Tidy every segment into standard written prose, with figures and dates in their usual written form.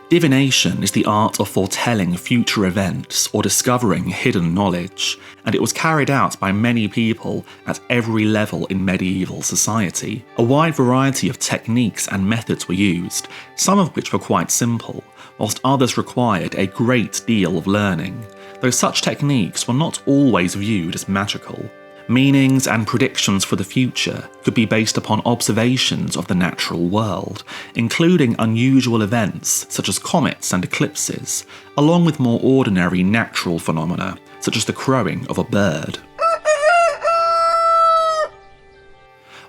Divination is the art of foretelling future events or discovering hidden knowledge, and it was carried out by many people at every level in medieval society. A wide variety of techniques and methods were used, some of which were quite simple, whilst others required a great deal of learning, though such techniques were not always viewed as magical. Meanings and predictions for the future could be based upon observations of the natural world, including unusual events such as comets and eclipses, along with more ordinary natural phenomena such as the crowing of a bird.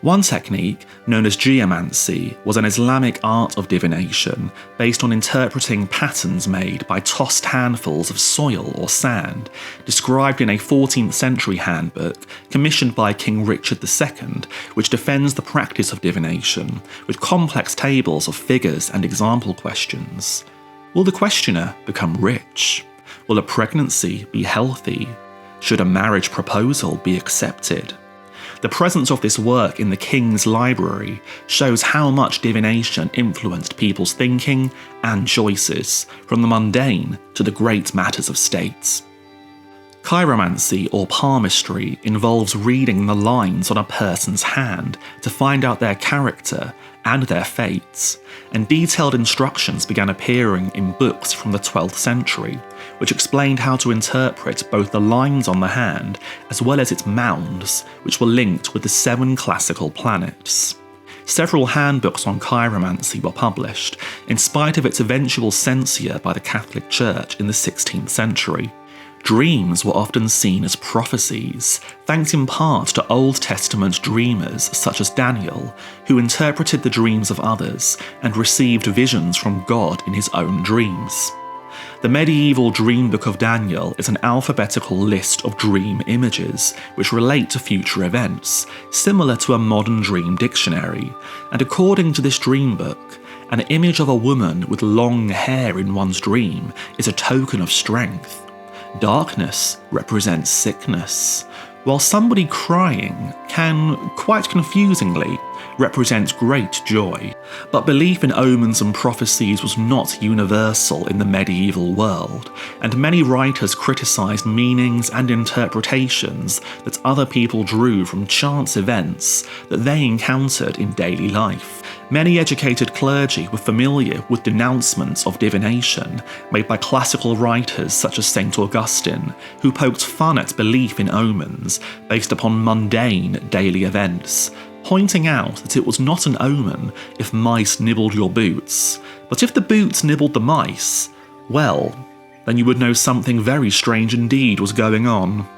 One technique, known as geomancy, was an Islamic art of divination based on interpreting patterns made by tossed handfuls of soil or sand, described in a 14th century handbook commissioned by King Richard II, which defends the practice of divination, with complex tables of figures and example questions. Will the questioner become rich? Will a pregnancy be healthy? Should a marriage proposal be accepted? The presence of this work in the King's Library shows how much divination influenced people's thinking and choices, from the mundane to the great matters of state. Chiromancy or palmistry involves reading the lines on a person's hand to find out their character and their fates, and detailed instructions began appearing in books from the 12th century, which explained how to interpret both the lines on the hand as well as its mounds, which were linked with the 7 classical planets. Several handbooks on chiromancy were published, in spite of its eventual censure by the Catholic Church in the 16th century. Dreams were often seen as prophecies, thanks in part to Old Testament dreamers such as Daniel, who interpreted the dreams of others and received visions from God in his own dreams. The medieval Dream Book of Daniel is an alphabetical list of dream images which relate to future events, similar to a modern dream dictionary, and according to this dream book, an image of a woman with long hair in one's dream is a token of strength. Darkness represents sickness, while somebody crying can, quite confusingly, represent great joy. But belief in omens and prophecies was not universal in the medieval world, and many writers criticised meanings and interpretations that other people drew from chance events that they encountered in daily life. Many educated clergy were familiar with denouncements of divination made by classical writers such as St. Augustine, who poked fun at belief in omens based upon mundane daily events, pointing out that it was not an omen if mice nibbled your boots, but if the boots nibbled the mice, well, then you would know something very strange indeed was going on.